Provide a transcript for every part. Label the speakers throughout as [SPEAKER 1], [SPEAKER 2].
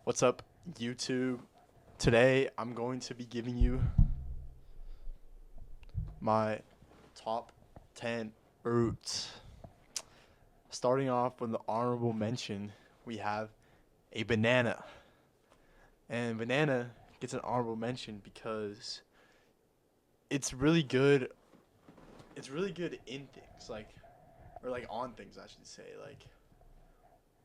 [SPEAKER 1] What's up, YouTube? Today I'm going to be giving you my top 10 fruits. Starting off with the honorable mention, we have a banana. And banana gets an honorable mention because it's really good. It's really good in things, or on things, I should say,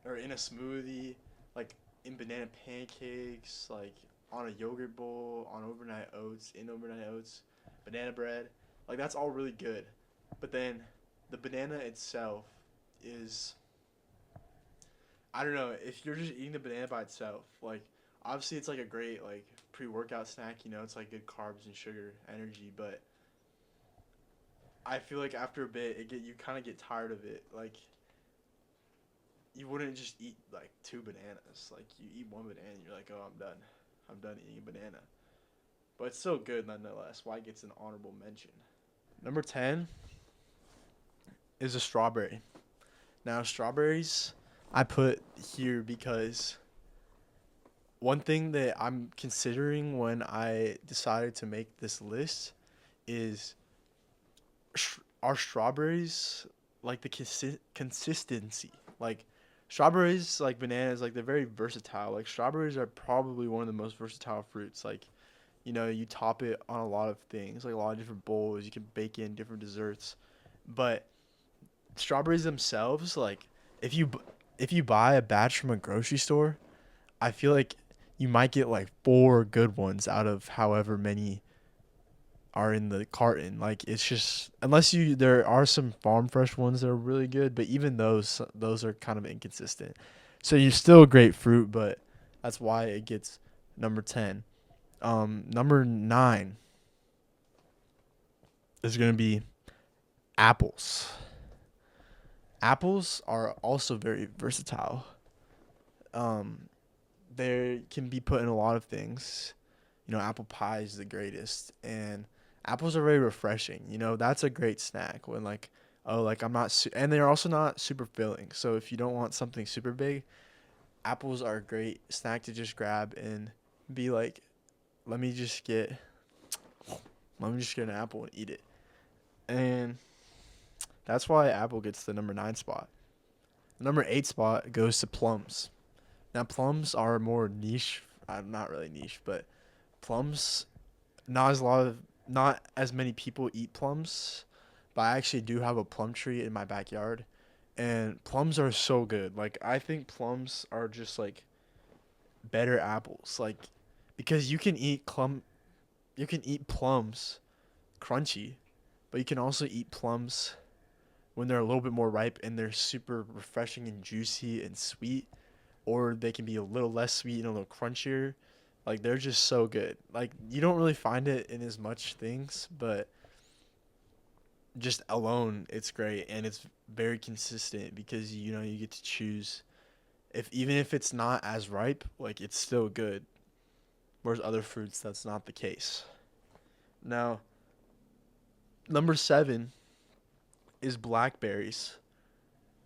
[SPEAKER 1] or in a smoothie, like in banana pancakes, like on a yogurt bowl, on overnight oats, banana bread. Like that's all really good. But then the banana itself is, I don't know, if you're just eating the banana by itself, like obviously it's like a great like pre-workout snack, it's like good carbs and sugar, energy, but I feel like after a bit you kind of get tired of it. Like you wouldn't just eat like two bananas. Like you eat one banana, and you're like, oh, I'm done. I'm done eating a banana. But it's still good nonetheless. Why it gets an honorable mention. Number 10 is a strawberry. Now strawberries I put here because one thing that I'm considering when I decided to make this list is are strawberries like the consistency. Like strawberries, like bananas, like they're very versatile. Like strawberries are probably one of the most versatile fruits. Like you top it on a lot of things, like a lot of different bowls. You can bake in different desserts, but strawberries themselves, like if you if you buy a batch from a grocery store, I feel like you might get like four good ones out of however many are in the carton. Like it's just unless there are some farm fresh ones that are really good, but even those are kind of inconsistent. So you're still a great fruit, but that's why it gets number 10. Number 9 is going to be apples. Apples are also very versatile. Um they can be put in a lot of things. Apple pie is the greatest, and apples are very refreshing. That's a great snack when like, oh, like and they're also not super filling. So if you don't want something super big, apples are a great snack to just grab and be like, let me just get, let me just get an apple and eat it. And that's why apple gets the number 9 spot. The number 8 spot goes to plums. Now plums are more niche. Not really niche, but plums not as many people eat plums, but I actually do have a plum tree in my backyard, and plums are so good. Like I think plums are just like better apples, like because you can eat plums crunchy, but you can also eat plums when they're a little bit more ripe and they're super refreshing and juicy and sweet, or they can be a little less sweet and a little crunchier. Like they're just so good. Like you don't really find it in as much things, but just alone it's great and it's very consistent because you get to choose if even if it's not as ripe, like it's still good. Whereas other fruits that's not the case. Now, number 7 is blackberries.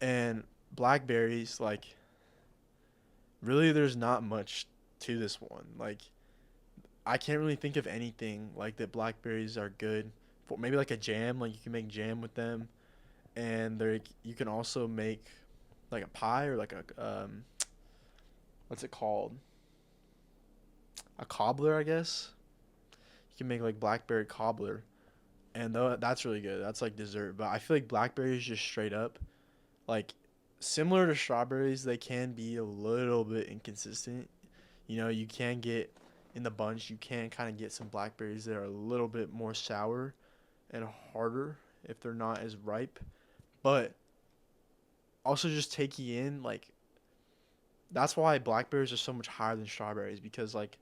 [SPEAKER 1] And blackberries like really there's not much to this one. Like I can't really think of anything like that blackberries are good for. Maybe like a jam, like you can make jam with them, and there you can also make like a pie or like a what's it called? A cobbler, I guess. You can make like blackberry cobbler, and though that's really good. That's like dessert, but I feel like blackberries just straight up like similar to strawberries, they can be a little bit inconsistent. You can get in the bunch, you can kind of get some blackberries that are a little bit more sour and harder if they're not as ripe. But also just taking in like that's why blackberries are so much higher than strawberries because like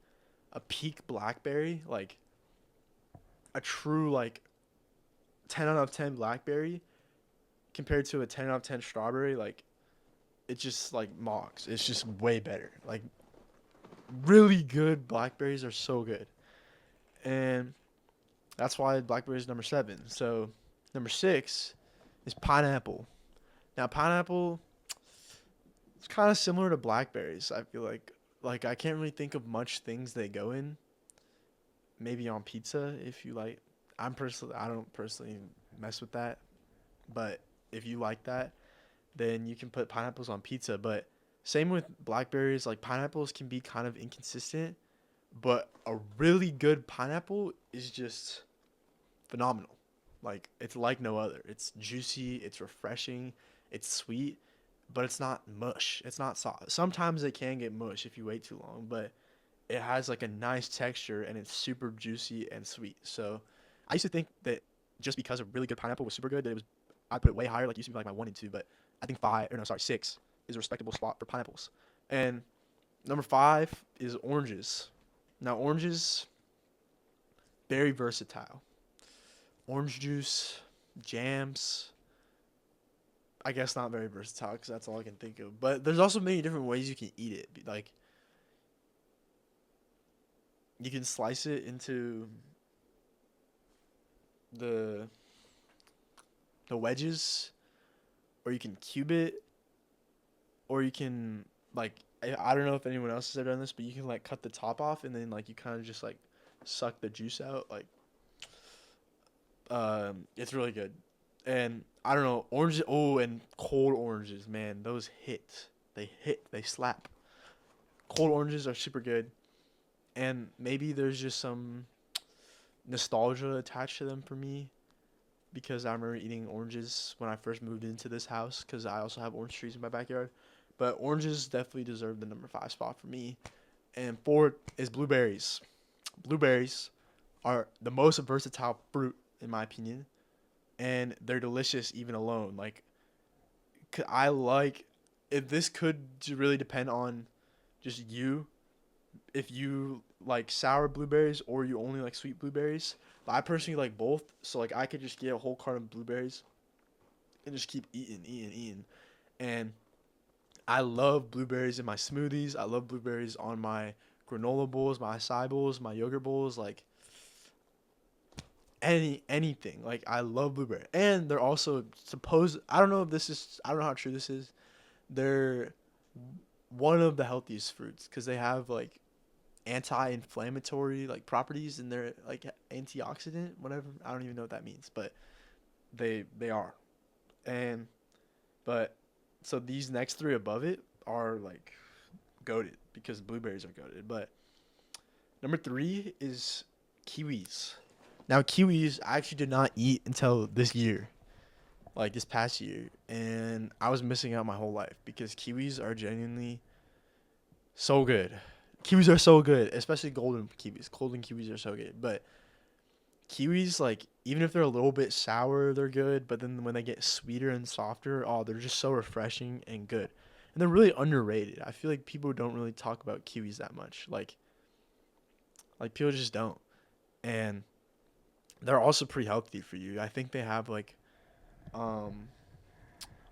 [SPEAKER 1] a peak blackberry, like a true like 10 out of 10 blackberry compared to a 10 out of 10 strawberry, like it just like mocks. It's just way better. Like really good blackberries are so good. And that's why blackberry is number 7. So number 6 is pineapple. Now pineapple it's kind of similar to blackberries. I feel like like I can't really think of much things they go in. Maybe on pizza if you like. I don't personally mess with that, but if you like that, then you can put pineapples on pizza. But same with blackberries, like pineapples can be kind of inconsistent, but a really good pineapple is just phenomenal. Like it's like no other. It's juicy, it's refreshing, it's sweet, but it's not mush. It's not soft. Sometimes it can get mush if you wait too long, but it has like a nice texture and it's super juicy and sweet. So I used to think that just because a really good pineapple was super good, that it was I'd put it way higher, like it used to be like my one and two, but I think five or no, sorry, six is a respectable spot for pineapples. And number five is oranges. Now oranges, very versatile. Orange juice, jams. I guess not very versatile because that's all I can think of. But there's also many different ways you can eat it. Like you can slice it into the the wedges, or you can cube it, or you can like I don't know if anyone else has ever done this, but you can like cut the top off and then like you kind of just like suck the juice out. Like it's really good. And I don't know oranges. Oh, and cold oranges, man, those hit. They hit. They slap. Cold oranges are super good, and maybe there's just some nostalgia attached to them for me because I remember eating oranges when I first moved into this house because I also have orange trees in my backyard. But oranges definitely deserve the number five spot for me. And four is blueberries. Blueberries are the most versatile fruit in my opinion, and they're delicious even alone. Like I like if this could really depend on just you if you like sour blueberries or you only like sweet blueberries. But I personally like both, so like I could just get a whole carton of blueberries and just keep eating. And I love blueberries in my smoothies. I love blueberries on my granola bowls, my acai bowls, my yogurt bowls, like anything. Like I love blueberry. And they're also supposed I don't know how true this is. They're one of the healthiest fruits because they have like anti-inflammatory like properties and they're like antioxidant whatever. I don't even know what that means, but they are. And but so these next three above it are like goated because blueberries are goated. But number three is kiwis. Now kiwis I actually did not eat until this year, like this past year, and I was missing out my whole life because kiwis are genuinely so good. Kiwis are so good, especially golden kiwis. Golden kiwis are so good. But kiwis, like, even if they're a little bit sour, they're good. But then when they get sweeter and softer, oh, they're just so refreshing and good. And they're really underrated. I feel like people don't really talk about kiwis that much. Like people just don't. And they're also pretty healthy for you. I think they have like um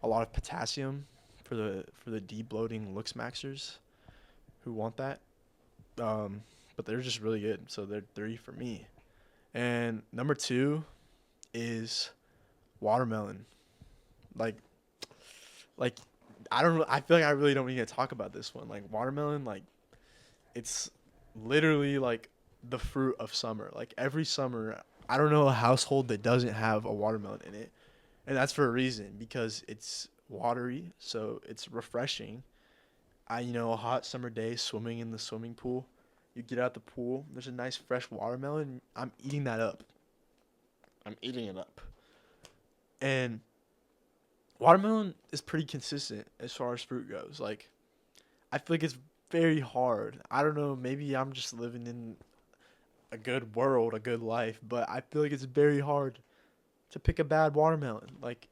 [SPEAKER 1] a lot of potassium for the debloating looks maxers who want that. Um, but they're just really good. So they're three for me. And number two is watermelon. Like, like I feel like I really don't need to talk about this one. Like watermelon, like it's literally like the fruit of summer. Like every summer, I don't know a household that doesn't have a watermelon in it, and that's for a reason because it's watery, so it's refreshing. A hot summer day swimming in the swimming pool. You get out the pool, there's a nice fresh watermelon. I'm eating that up. I'm eating it up. And watermelon is pretty consistent as far as fruit goes. Like, I feel like it's very hard. I don't know, maybe I'm just living in a good world, a good life, but I feel like it's very hard to pick a bad watermelon. Like,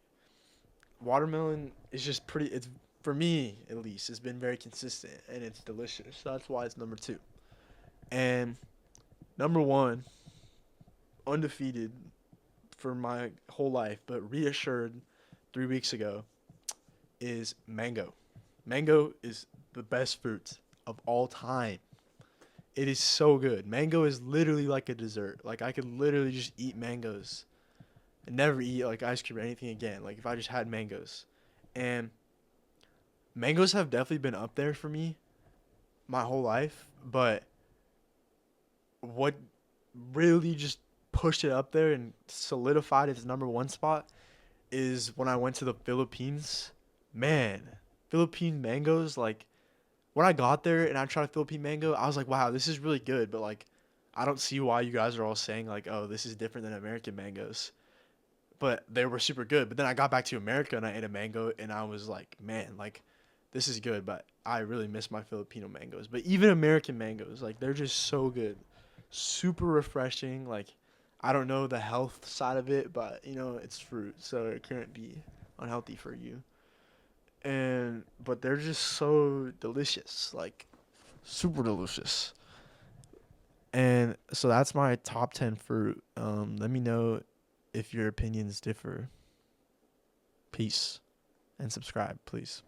[SPEAKER 1] watermelon is just pretty, it's, for me at least, it's been very consistent and it's delicious. So that's why it's number two. And number one, undefeated for my whole life, but reassured 3 weeks ago, is mango. Mango is the best fruit of all time. It is so good. Mango is literally like a dessert. Like I could literally just eat mangoes and never eat like ice cream or anything again. Like if I just had mangoes. And mangoes have definitely been up there for me my whole life, but what really just pushed it up there and solidified its number one spot is when I went to the Philippines. Man, Philippine mangoes, like when I got there and I tried a Philippine mango, I was like, wow, this is really good, but like I don't see why you guys are all saying like, oh, this is different than American mangoes. But they were super good. But then I got back to America and I ate a mango and I was like, man, like this is good, but I really miss my Filipino mangoes. But even American mangoes, like they're just so good. Super refreshing. Like I don't know the health side of it, but you know, it's fruit, so it can't be unhealthy for you. And but they're just so delicious. Like super delicious. And so that's my top 10 fruit. Let me know if your opinions differ. Peace and subscribe, please.